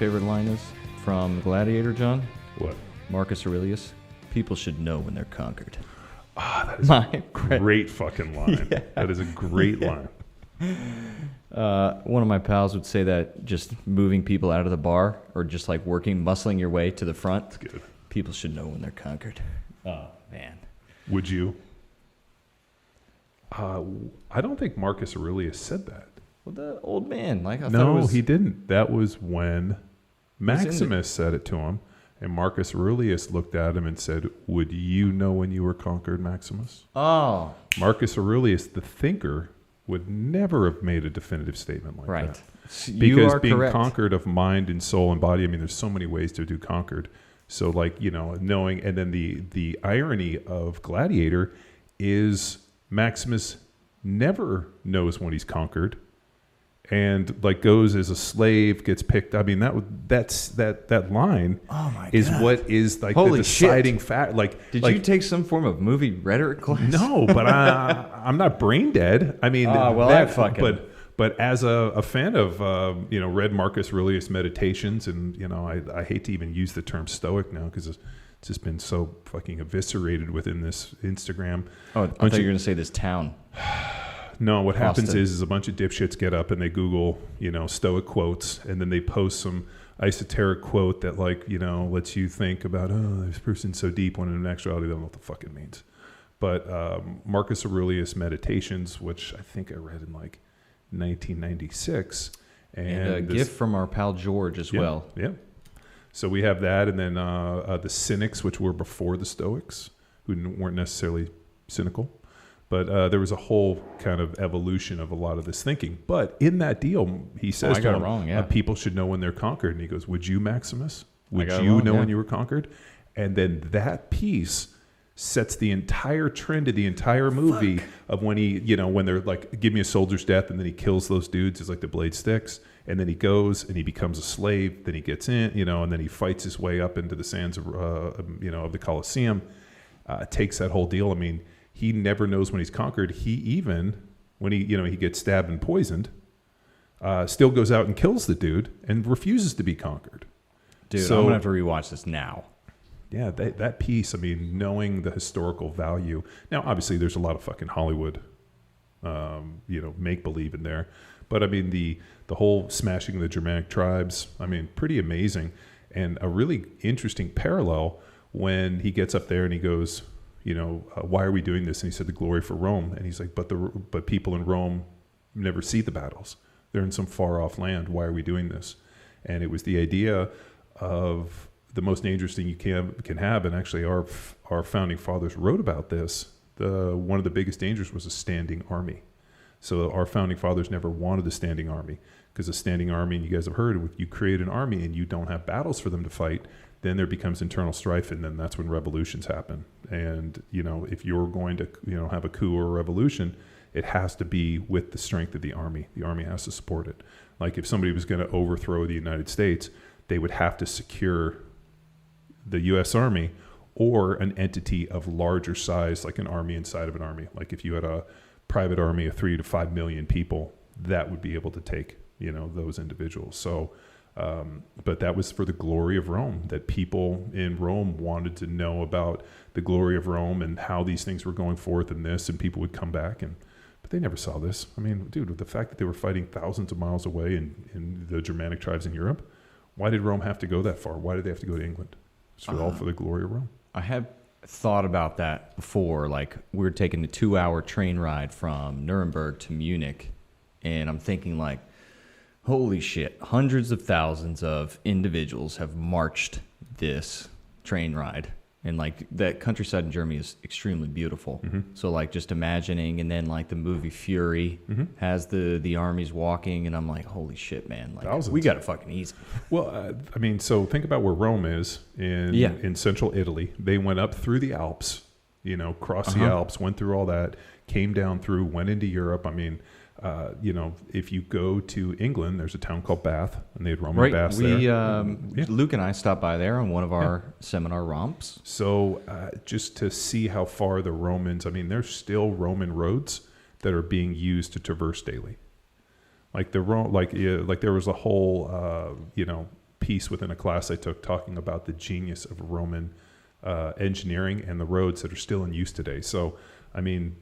favorite line is from Gladiator, John? What? Marcus Aurelius. People should know when they're conquered. Ah, that is a great fucking line. Yeah. That is a great line. One of my pals would say that just moving people out of the bar or just like muscling your way to the front. That's good. People should know when they're conquered. Oh, man. Would you? I don't think Marcus Aurelius said that. Well, the old man. No, he didn't. That was when Maximus said it to him. And Marcus Aurelius looked at him and said, would you know when you were conquered, Maximus? Oh. Marcus Aurelius, the thinker, would never have made a definitive statement like right. that. Because being correct. Conquered of mind and soul and body, I mean, there's so many ways to do conquered. So, like, you know, knowing, and then the irony of Gladiator is Maximus never knows when he's conquered. And like goes as a slave, gets picked. I mean, that line is what is like Holy the deciding fact. Like, did you take some form of movie rhetoric class? No, but I'm not brain dead. I mean, but as a fan of read Marcus Aurelius Meditations, and you know, I hate to even use the term Stoic now because it's just been so fucking eviscerated within this Instagram. Oh, I thought you were going to say this town. No, what happens is a bunch of dipshits get up and they Google, Stoic quotes, and then they post some esoteric quote that, like, lets you think about, oh, this person's so deep, when in actuality they don't know what the fuck it means. But Marcus Aurelius Meditations, which I think I read in like 1996. And a gift from our pal George as well. Yeah. So we have that, and then the Cynics, which were before the Stoics, who weren't necessarily cynical. But there was a whole kind of evolution of a lot of this thinking. But in that deal, he says to him, people should know when they're conquered. And he goes, would you, Maximus? Would you know when you were conquered? And then that piece sets the entire trend of the entire movie of when he, when they're like, give me a soldier's death, and then he kills those dudes as like the blade sticks. And then he goes and he becomes a slave. Then he gets in, and then he fights his way up into the sands of, of the Colosseum. Takes that whole deal. I mean, he never knows when he's conquered. He even, when he gets stabbed and poisoned, still goes out and kills the dude and refuses to be conquered. Dude, so, I'm going to have to rewatch this now. Yeah, that piece, I mean, knowing the historical value. Now, obviously, there's a lot of fucking Hollywood, make-believe in there. But, I mean, the whole smashing the Germanic tribes, I mean, pretty amazing. And a really interesting parallel when he gets up there and he goes, why are we doing this? And he said, the glory for Rome. And he's like, but people in Rome never see the battles. They're in some far off land. Why are we doing this? And it was the idea of the most dangerous thing you can have. And actually our founding fathers wrote about this. One of the biggest dangers was a standing army. So our founding fathers never wanted a standing army, because a standing army, and you guys have heard, you create an army and you don't have battles for them to fight, then there becomes internal strife, and then that's when revolutions happen. And, if you're going to, have a coup or a revolution, it has to be with the strength of the army. The army has to support it. Like if somebody was going to overthrow the United States, they would have to secure the U.S. Army or an entity of larger size, like an army inside of an army. Like if you had a private army of 3 to 5 million people, that would be able to take, those individuals. So, but that was for the glory of Rome, that people in Rome wanted to know about the glory of Rome and how these things were going forth in this, and people would come back, but they never saw this. I mean, dude, the fact that they were fighting thousands of miles away in the Germanic tribes in Europe, why did Rome have to go that far? Why did they have to go to England? It's all for the glory of Rome. I have thought about that before. Like, we were taking a 2-hour train ride from Nuremberg to Munich, and I'm thinking, like, holy shit, hundreds of thousands of individuals have marched this train ride. And, like, that countryside in Germany is extremely beautiful. Mm-hmm. So, like, just imagining, and then, like, the movie Fury has the armies walking, and I'm like, holy shit, man. Like, thousands. We got it fucking easy. Well, I mean, so think about where Rome is in central Italy. They went up through the Alps, crossed the Alps, went through all that, came down through, went into Europe. I mean, if you go to England, there's a town called Bath, and they had Roman baths there. Luke and I stopped by there on one of our seminar romps. So just to see how far the Romans, I mean, there's still Roman roads that are being used to traverse daily. Like there was a whole, piece within a class I took talking about the genius of Roman engineering and the roads that are still in use today. So, I mean,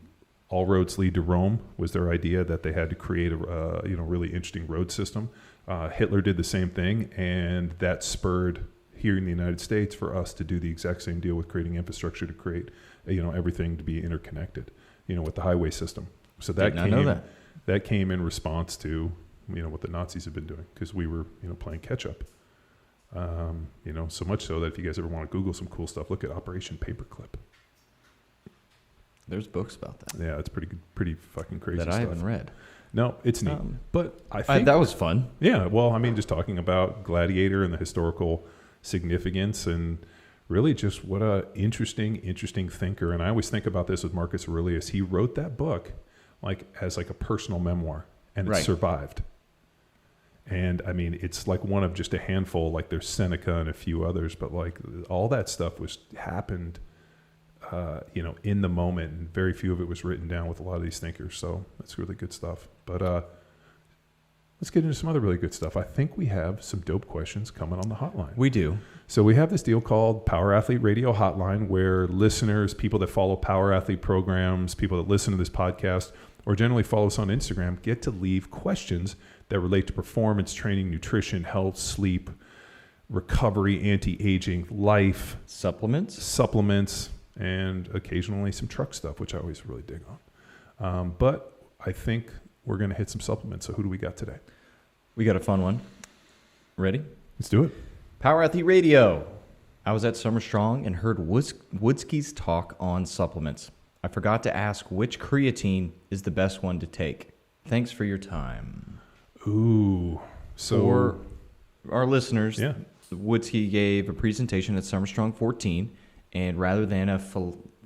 all roads lead to Rome was their idea, that they had to create a really interesting road system. Hitler did the same thing, and that spurred here in the United States for us to do the exact same deal with creating infrastructure to create everything to be interconnected, with the highway system. So that came in response to what the Nazis have been doing, because we were playing catch up. So much so that if you guys ever want to Google some cool stuff, look at Operation Paperclip. There's books about that. Yeah, it's pretty fucking crazy that stuff. I haven't read. No, it's neat. But I think that was fun. Yeah, well, I mean, just talking about Gladiator and the historical significance, and really just what a interesting thinker. And I always think about this with Marcus Aurelius. He wrote that book as a personal memoir, and it survived. And I mean, it's one of just a handful. There's Seneca and a few others, but all that stuff happened in the moment, and very few of it was written down with a lot of these thinkers. So that's really good stuff. But let's get into some other really good stuff. I think we have some dope questions coming on the hotline. We do. So we have this deal called Power Athlete Radio Hotline, where listeners, people that follow Power Athlete programs, people that listen to this podcast, or generally follow us on Instagram, get to leave questions that relate to performance, training, nutrition, health, sleep, recovery, anti-aging, life, supplements, and occasionally some truck stuff, which I always really dig on. But I think we're going to hit some supplements. So who do we got today? We got a fun one. Ready? Let's do it. Power Athlete Radio. I was at Summer Strong and heard Woodsky's talk on supplements. I forgot to ask which creatine is the best one to take. Thanks for your time. Ooh. So for our listeners, Woodsky gave a presentation at Summer Strong 14, and rather than a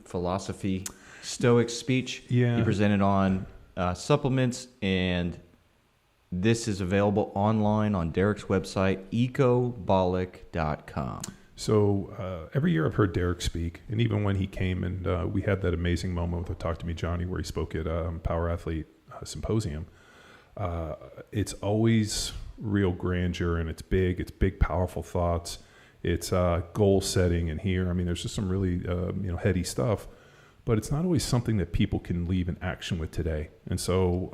philosophy stoic speech, he presented on supplements, and this is available online on Derek's website, ecobolic.com. So every year I've heard Derek speak, and even when he came and we had that amazing moment with Talk to Me Johnny, where he spoke at Power Athlete Symposium, it's always real grandeur, and it's big, powerful thoughts. It's goal setting, and here, I mean, there's just some really heady stuff, but it's not always something that people can leave in action with today. And so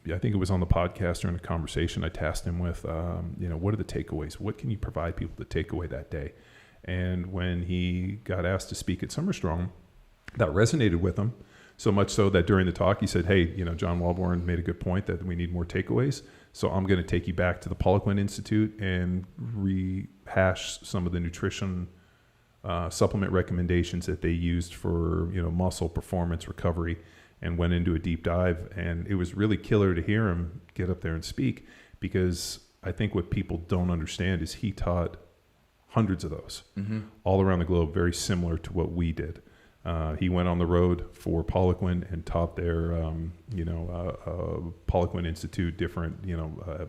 I think it was on the podcast during the conversation, I tasked him with, what are the takeaways? What can you provide people to take away that day? And when he got asked to speak at Summer Strong, that resonated with him, so much so that during the talk he said, hey, John Walborn made a good point that we need more takeaways. So I'm going to take you back to the Poliquin Institute and rehash some of the nutrition supplement recommendations that they used for muscle performance recovery, and went into a deep dive. And it was really killer to hear him get up there and speak, because I think what people don't understand is he taught hundreds of those all around the globe, very similar to what we did. He went on the road for Poliquin and taught their, Poliquin Institute different, I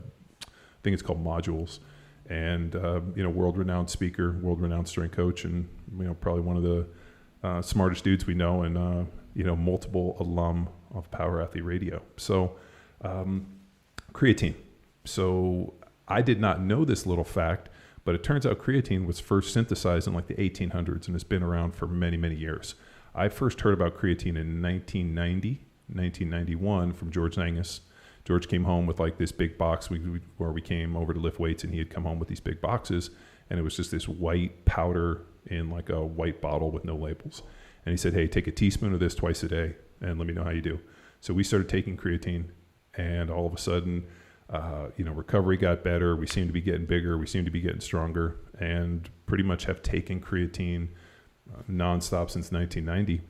think it's called modules, and, world-renowned speaker, world-renowned strength coach, and, probably one of the smartest dudes we know, and, multiple alum of Power Athlete Radio. So creatine. So I did not know this little fact, but it turns out creatine was first synthesized in the 1800s and has been around for many, many years. I first heard about creatine in 1991 from George Nangus. George came home with this big box where we came over to lift weights, and he had come home with these big boxes, and it was just this white powder in a white bottle with no labels. And he said, hey, take a teaspoon of this twice a day and let me know how you do. So we started taking creatine, and all of a sudden, recovery got better. We seemed to be getting bigger. We seemed to be getting stronger, and pretty much have taken creatine nonstop since 1990.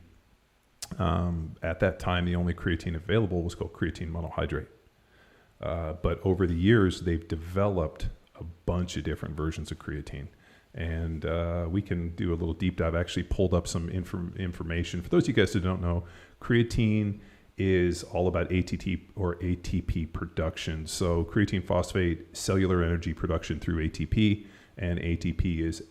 At that time, the only creatine available was called creatine monohydrate. But over the years, they've developed a bunch of different versions of creatine. And we can do a little deep dive. I actually pulled up some information. For those of you guys who don't know, creatine is all about ATP production. So creatine phosphate, cellular energy production through ATP, and ATP is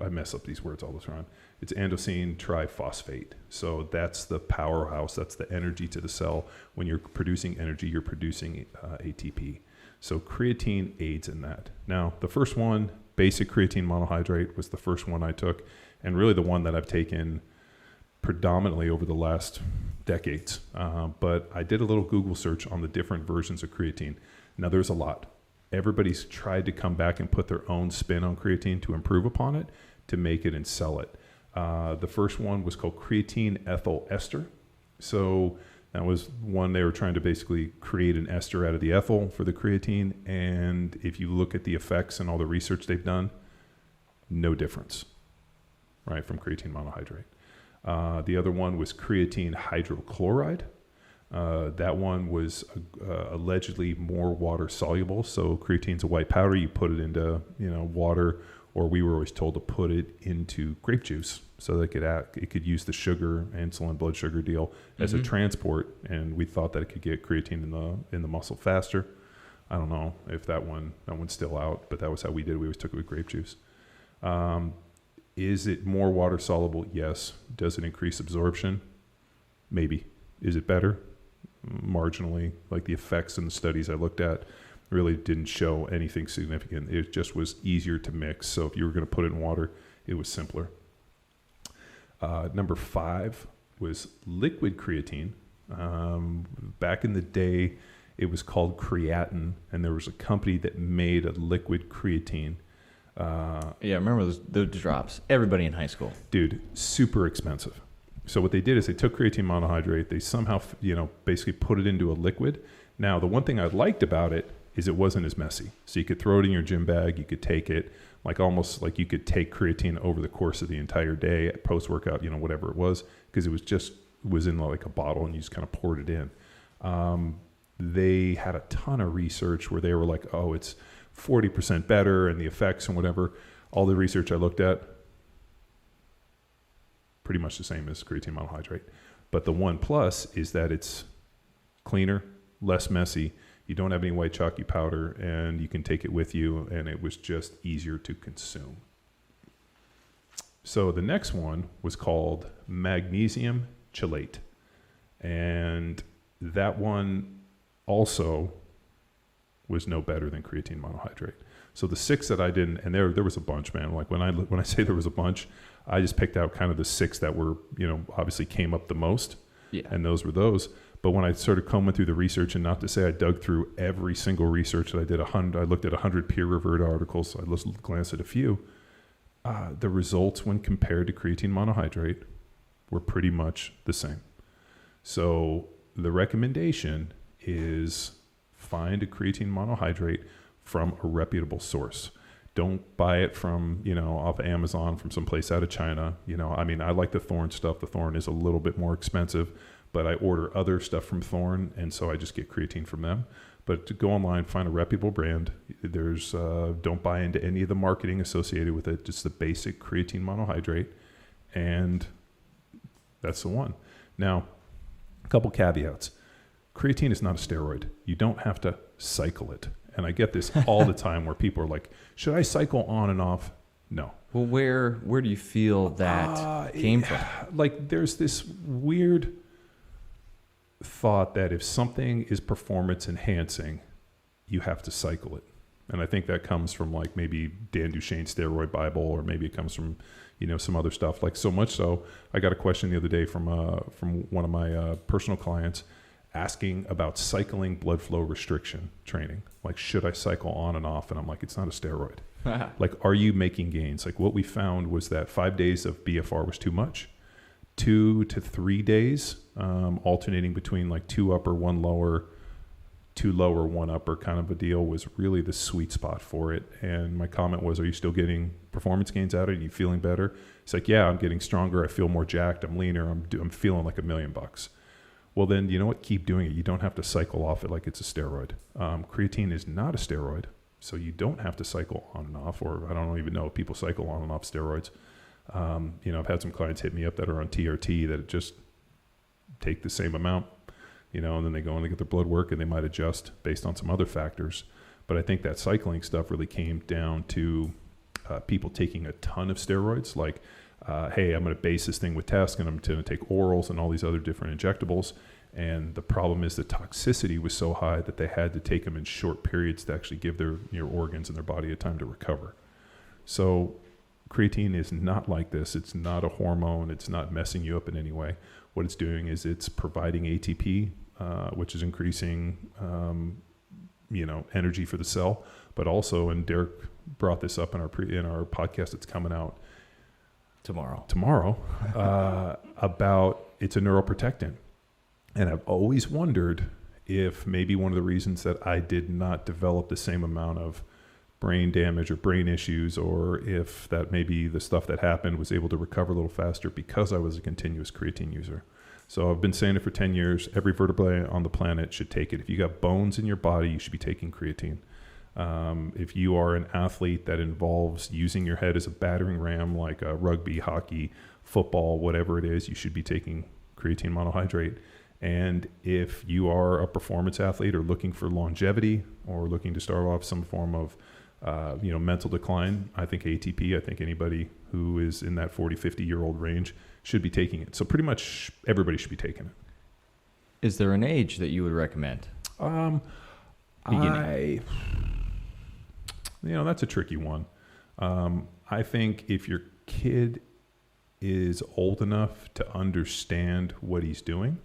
I mess up these words all the time. It's adenosine triphosphate. So that's the powerhouse. That's the energy to the cell. When you're producing energy, you're producing ATP. So creatine aids in that. Now, the first one, basic creatine monohydrate, was the first one I took, and really the one that I've taken predominantly over the last decades. But I did a little Google search on the different versions of creatine. Now, there's a lot. Everybody's tried to come back and put their own spin on creatine to improve upon it, to make it and sell it. The first one was called creatine ethyl ester. So that was one they were trying to basically create an ester out of the ethyl for the creatine. And if you look at the effects and all the research they've done, no difference, right, from creatine monohydrate. The other one was creatine hydrochloride. That one was allegedly more water soluble. So creatine's a white powder. You put it into water, or we were always told to put it into grape juice so that it could use the sugar, insulin, blood sugar deal as a transport. And we thought that it could get creatine in the muscle faster. I don't know if that one's still out, but that was how we did it. We always took it with grape juice. Is it more water soluble? Yes. Does it increase absorption? Maybe. Is it better? Marginally. Like the effects in the studies I looked at really didn't show anything significant. It just was easier to mix. So if you were going to put it in water, it was simpler. Number 5 was liquid creatine. Back in the day, it was called creatine, and there was a company that made a liquid creatine. Yeah, I remember those drops. Everybody in high school. Dude, super expensive. So what they did is they took creatine monohydrate, they somehow, basically put it into a liquid. Now, the one thing I liked about it is it wasn't as messy. So you could throw it in your gym bag, you could take it, almost like you could take creatine over the course of the entire day, post-workout, whatever it was, because it was in like a bottle and you just kind of poured it in. They had a ton of research where they were like, oh, it's 40% better and the effects and whatever. All the research I looked at, pretty much the same as creatine monohydrate. But the one plus is that it's cleaner, less messy. You don't have any white chalky powder, and you can take it with you, and it was just easier to consume. So the next one was called Magnesium Chalate. And that one also was no better than creatine monohydrate. So the 6 that I didn't, and there was a bunch, man. Like when I say there was a bunch, I just picked out kind of the 6 that were, obviously came up the most. Yeah. And those were those. But when I started combing through the research, and not to say I dug through every single research that I did, I looked at 100 peer-reviewed articles. I glanced at a few. The results when compared to creatine monohydrate were pretty much the same. So the recommendation is find a creatine monohydrate from a reputable source. Don't buy it from, off of Amazon, from someplace out of China. I like the Thorne stuff. The Thorne is a little bit more expensive, but I order other stuff from Thorne, and so I just get creatine from them. But to go online, find a reputable brand. Don't buy into any of the marketing associated with it, just the basic creatine monohydrate, and that's the one. Now, a couple caveats. Creatine is not a steroid. You don't have to cycle it. And I get this all the time where people are like, should I cycle on and off? No. Well, where do you feel that came from? Like there's this weird thought that if something is performance enhancing, you have to cycle it. And I think that comes from like maybe Dan Duchesne's Steroid Bible, or maybe it comes from, some other stuff. Like so much so, I got a question the other day from one of my personal clients asking about cycling blood flow restriction training. Like, should I cycle on and off? And I'm like, it's not a steroid. Like, are you making gains? Like what we found was that 5 days of BFR was too much. 2 to 3 days, alternating between like 2 upper, 1 lower, 2 lower, 1 upper kind of a deal was really the sweet spot for it. And my comment was, are you still getting performance gains out of it? Are you feeling better? It's like, yeah, I'm getting stronger. I feel more jacked. I'm leaner. I'm feeling like $1 million. Well, then, you know what? Keep doing it. You don't have to cycle off it like it's a steroid. Creatine is not a steroid, so you don't have to cycle on and off, or I don't even know if people cycle on and off steroids. I've had some clients hit me up that are on TRT that just take the same amount, and then they go and they get their blood work and they might adjust based on some other factors. But I think that cycling stuff really came down to people taking a ton of steroids. Like hey, I'm going to base this thing with tests, and I'm going to take orals and all these other different injectables. And the problem is the toxicity was so high that they had to take them in short periods to actually give your organs and their body a time to recover. So creatine is not like this. It's not a hormone. It's not messing you up in any way. What it's doing is it's providing ATP, which is increasing, energy for the cell. But also, and Derek brought this up in our podcast that's coming out tomorrow, about it's a neuroprotectant. And I've always wondered if maybe one of the reasons that I did not develop the same amount of brain damage or brain issues, or if that maybe the stuff that happened was able to recover a little faster because I was a continuous creatine user. So I've been saying it for 10 years. Every vertebrate on the planet should take it. If you got bones in your body, you should be taking creatine. If you are an athlete that involves using your head as a battering ram, like rugby, hockey, football, whatever it is, you should be taking creatine monohydrate. And if you are a performance athlete or looking for longevity or looking to start off some form of mental decline, I think ATP, I think anybody who is in that 40, 50-year-old range should be taking it. So pretty much everybody should be taking it. Is there an age that you would recommend? That's a tricky one. I think if your kid is old enough to understand what he's doing,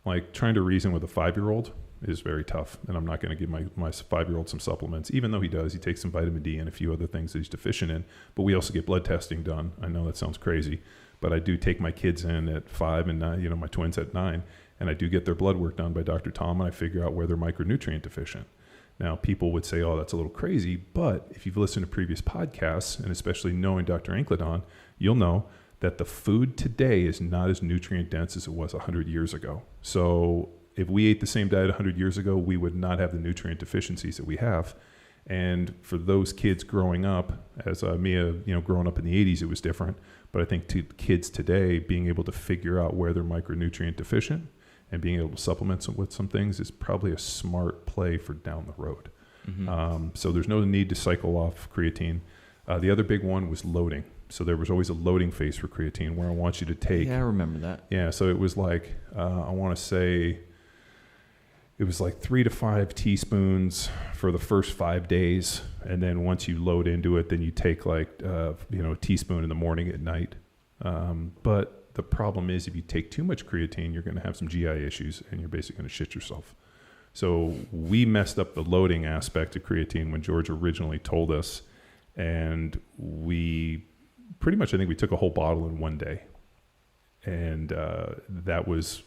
like trying to reason with a 5-year-old is very tough. And I'm not going to give my 5-year-old some supplements, even though he takes some vitamin D and a few other things that he's deficient in. But we also get blood testing done. I know that sounds crazy, but I do take my kids in at 5 and 9, my twins at 9, and I do get their blood work done by Dr. Tom, and I figure out where they're micronutrient deficient. Now, people would say, oh, that's a little crazy, but if you've listened to previous podcasts, and especially knowing Dr. Ankledon, you'll know that the food today is not as nutrient dense as it was 100 years ago. So if we ate the same diet 100 years ago, we would not have the nutrient deficiencies that we have. And for those kids growing up, as Mia, growing up in the 80s, it was different. But I think to kids today, being able to figure out where they're micronutrient deficient and being able to supplement with some things is probably a smart play for down the road. Mm-hmm. So there's no need to cycle off creatine. The other big one was loading. So there was always a loading phase for creatine where I want you to take. Yeah, I remember that. Yeah, so it was like, I want to say it was like 3 to 5 teaspoons for the first 5 days. And then once you load into it, then you take like, a teaspoon in the morning, at night. But the problem is if you take too much creatine, you're going to have some GI issues and you're basically going to shit yourself. So we messed up the loading aspect of creatine when George originally told us. And we pretty much, I think we took a whole bottle in one day. And that was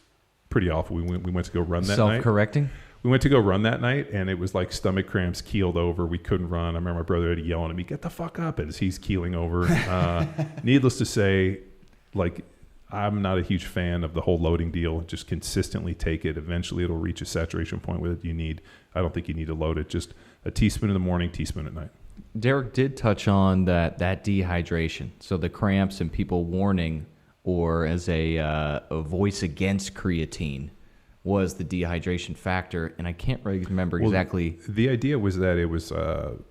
pretty awful. We went to go run that night. Self-correcting? We went to go run that night, and it was like stomach cramps, keeled over. We couldn't run. I remember my brother had to yell at me, get the fuck up, as he's keeling over. Needless to say, like, I'm not a huge fan of the whole loading deal. Just consistently take it. Eventually, it'll reach a saturation point with it you need. I don't think you need to load it. Just a teaspoon in the morning, teaspoon at night. Derek did touch on that dehydration. So the cramps and people warning, or as a voice against creatine, was the dehydration factor. And I can't really remember exactly. The idea was that it was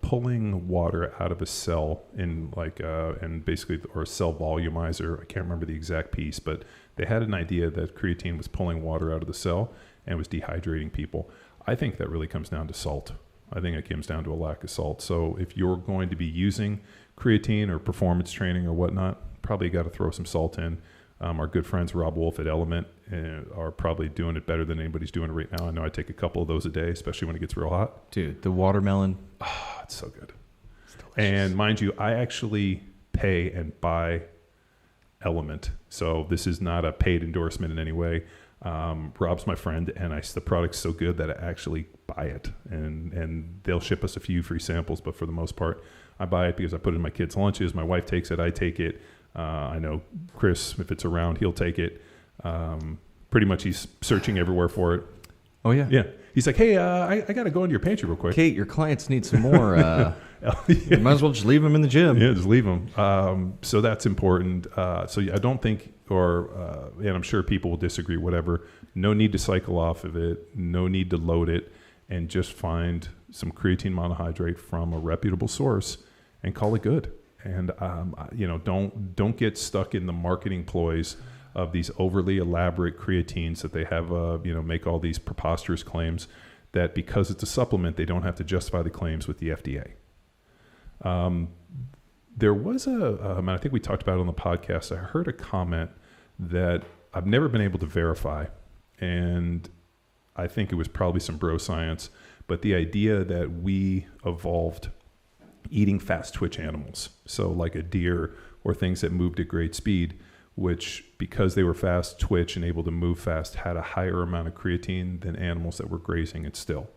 pulling water out of a cell in and basically, or a cell volumizer. I can't remember the exact piece, but they had an idea that creatine was pulling water out of the cell and was dehydrating people. I think that really comes down to salt. I think it comes down to a lack of salt. So if you're going to be using creatine or performance training or whatnot, probably got to throw some salt in. Our good friends Rob Wolf at Element are probably doing it better than anybody's doing it right now. I know I take a couple of those a day, especially when it gets real hot. Dude, the watermelon. Oh, it's so good. It's delicious. And mind you, I actually pay and buy Element. So this is not a paid endorsement in any way. Rob's my friend, and the product's so good that I actually buy it. And they'll ship us a few free samples, but for the most part, I buy it because I put it in my kids' lunches. My wife takes it. I take it. I know Chris, if it's around, he'll take it. Pretty much he's searching everywhere for it. Oh, yeah? Yeah. He's like, hey, I got to go into your pantry real quick. Kate, your clients need some more. You might as well just leave them in the gym. Yeah, just leave them. So that's important. So I don't think, and I'm sure people will disagree, whatever. No need to cycle off of it. No need to load it. And just find some creatine monohydrate from a reputable source and call it good. And don't get stuck in the marketing ploys of these overly elaborate creatines that they have, make all these preposterous claims that because it's a supplement, they don't have to justify the claims with the FDA. There was and I think we talked about it on the podcast, I heard a comment that I've never been able to verify, and I think it was probably some bro science, but the idea that we evolved eating fast twitch animals, so like a deer or things that moved at great speed, which because they were fast twitch and able to move fast had a higher amount of creatine than animals that were grazing and still.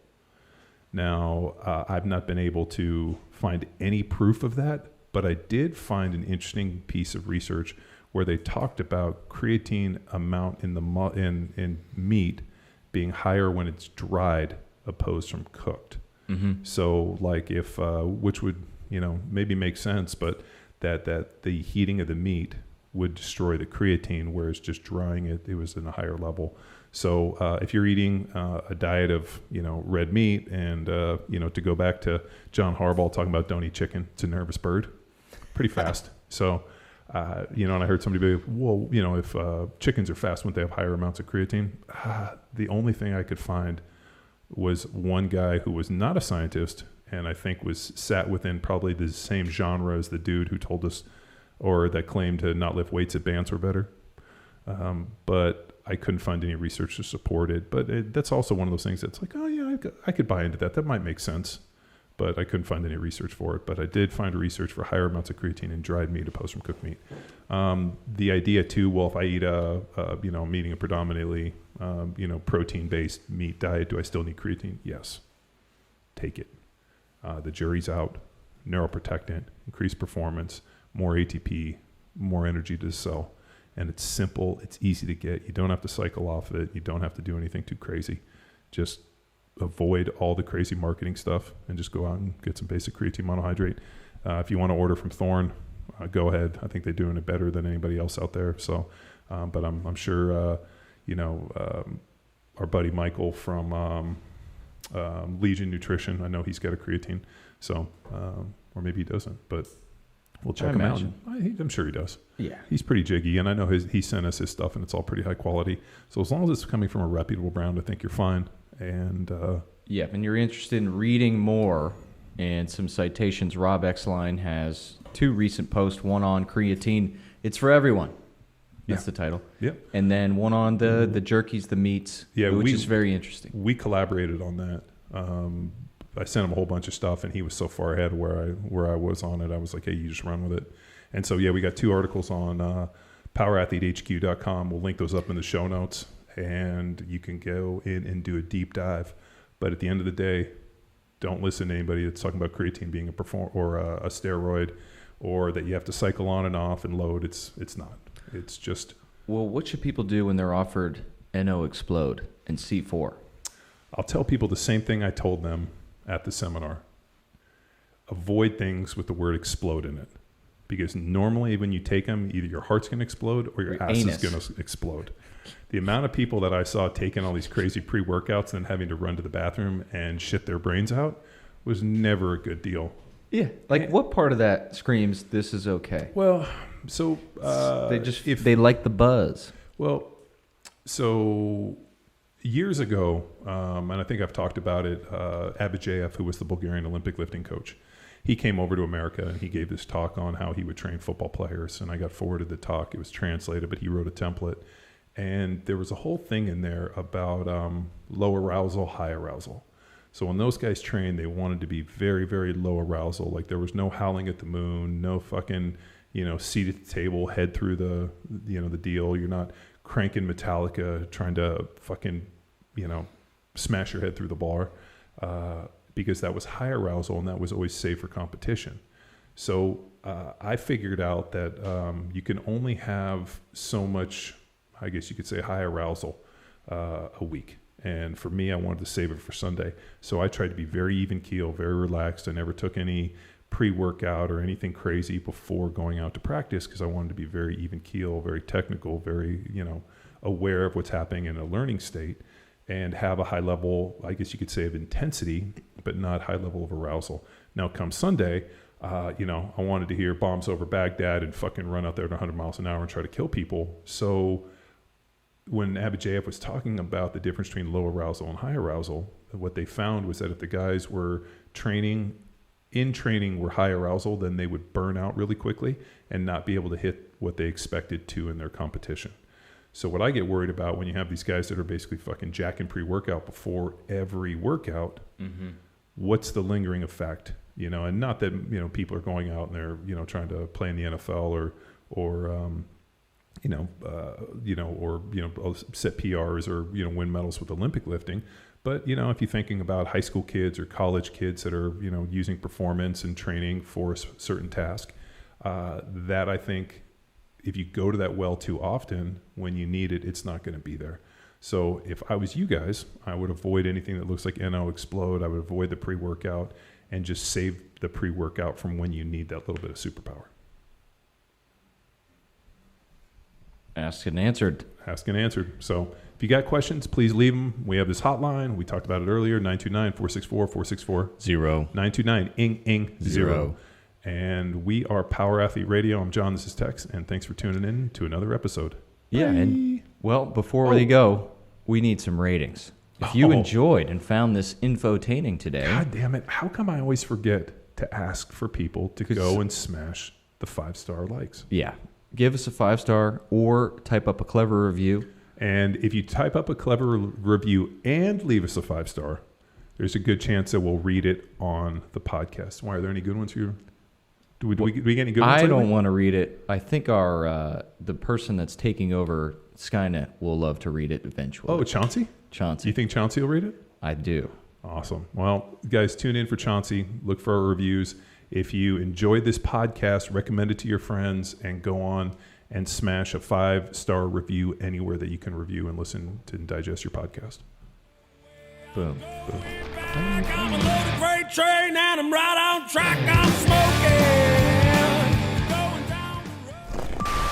Now, I've not been able to find any proof of that, but I did find an interesting piece of research where they talked about creatine amount in meat being higher when it's dried opposed from cooked. Mm-hmm. So like if, which would, maybe make sense, but that the heating of the meat would destroy the creatine, whereas just drying it was in a higher level. So if you're eating a diet of, red meat and, to go back to John Harbaugh talking about don't eat chicken, it's a nervous bird, pretty fast. So, and I heard somebody be, well, if chickens are fast, wouldn't they have higher amounts of creatine? The only thing I could find was one guy who was not a scientist and I think was sat within probably the same genre as the dude who told us or that claimed to not lift weights at bands were better. But I couldn't find any research to support it. But that's also one of those things that's like, oh yeah, I could buy into that. That might make sense. But I couldn't find any research for it. But I did find research for higher amounts of creatine in dried meat opposed from cooked meat. The idea too, well, if I eat I'm eating a predominantly, protein-based meat diet, do I still need creatine? Yes. Take it. The jury's out. Neuroprotectant, increased performance, more ATP, more energy to the cell. And it's simple. It's easy to get. You don't have to cycle off it. You don't have to do anything too crazy. Just avoid all the crazy marketing stuff and just go out and get some basic creatine monohydrate. If you want to order from Thorne, go ahead. I think they're doing it better than anybody else out there. So, but I'm sure, our buddy Michael from Legion Nutrition, I know he's got a creatine. So, or maybe he doesn't, but we'll check him out. I'm sure he does. Yeah. He's pretty jiggy, and I know he sent us his stuff, and it's all pretty high quality. So as long as it's coming from a reputable brand, I think you're fine. And and you're interested in reading more and some citations, Rob Exline has 2 recent posts, one on creatine. It's for everyone. That's the title. Yeah. And then one on the jerkies, the meats, which is very interesting. We collaborated on that. I sent him a whole bunch of stuff, and he was so far ahead where I was on it. I was like, hey, you just run with it. And so, we got 2 articles on powerathletehq.com. We'll link those up in the show notes, and you can go in and do a deep dive. But at the end of the day, don't listen to anybody that's talking about creatine being a steroid, or that you have to cycle on and off and load. It's not. It's just. Well, what should people do when they're offered NO Explode and C4? I'll tell people the same thing I told them at the seminar. Avoid things with the word explode in it. Because normally when you take them, either your heart's going to explode or your ass is going to explode. The amount of people that I saw taking all these crazy pre-workouts and having to run to the bathroom and shit their brains out was never a good deal. Yeah. Like, what part of that screams this is okay? Well, so they like the buzz. Well, so years ago, and I think I've talked about it, Abadjayev, who was the Bulgarian Olympic lifting coach, he came over to America and he gave this talk on how he would train football players. And I got forwarded the talk. It was translated, but he wrote a template. And there was a whole thing in there about low arousal, high arousal. So when those guys trained, they wanted to be very, very low arousal. Like there was no howling at the moon, no fucking, seat at the table, head through the deal. You're not cranking Metallica, trying to fucking, smash your head through the bar. Because that was high arousal and that was always safe for competition. So I figured out that you can only have so much, I guess you could say, high arousal a week. And for me, I wanted to save it for Sunday. So I tried to be very even keel, very relaxed. I never took any pre-workout or anything crazy before going out to practice because I wanted to be very even keel, very technical, very, aware of what's happening in a learning state. And have a high level, I guess you could say, of intensity, but not high level of arousal. Now, come Sunday, I wanted to hear bombs over Baghdad and fucking run out there at 100 miles an hour and try to kill people. So when Abadjayev was talking about the difference between low arousal and high arousal, what they found was that if the guys were training were high arousal, then they would burn out really quickly and not be able to hit what they expected to in their competition. So what I get worried about when you have these guys that are basically fucking jacking pre-workout before every workout, what's the lingering effect? And not that, people are going out and they're, trying to play in the NFL or set PRs or, win medals with Olympic lifting. But, if you're thinking about high school kids or college kids that are, using performance and training for a certain task, that I think if you go to that well too often, when you need it, it's not going to be there. So if I was you guys, I would avoid anything that looks like NO Explode. I would avoid the pre-workout and just save the pre-workout from when you need that little bit of superpower. Asked and answered. Asked and answered. So if you got questions, please leave them. We have this hotline. We talked about it earlier, 929-464-464. 929-ING-ING-0. And we are Power Athlete Radio. I'm John. This is Tex. And thanks for tuning in to another episode. Yeah. Bye. And, before we go, we need some ratings. If you enjoyed and found this infotaining today. God damn it. How come I always forget to ask for people to go and smash the 5-star likes? Yeah. Give us a 5-star or type up a clever review. And if you type up a clever review and leave us a 5-star, there's a good chance that we'll read it on the podcast. Why, are there any good ones here? Do we get any good ones? I don't want to read it. I think our the person that's taking over Skynet will love to read it eventually. Oh, Chauncey? Chauncey. You think Chauncey will read it? I do. Awesome. Well, guys, tune in for Chauncey. Look for our reviews. If you enjoyed this podcast, recommend it to your friends and go on and smash a 5-star review anywhere that you can review and listen to and digest your podcast. Boom. I'm a loaded freight train and I'm right on track. I'm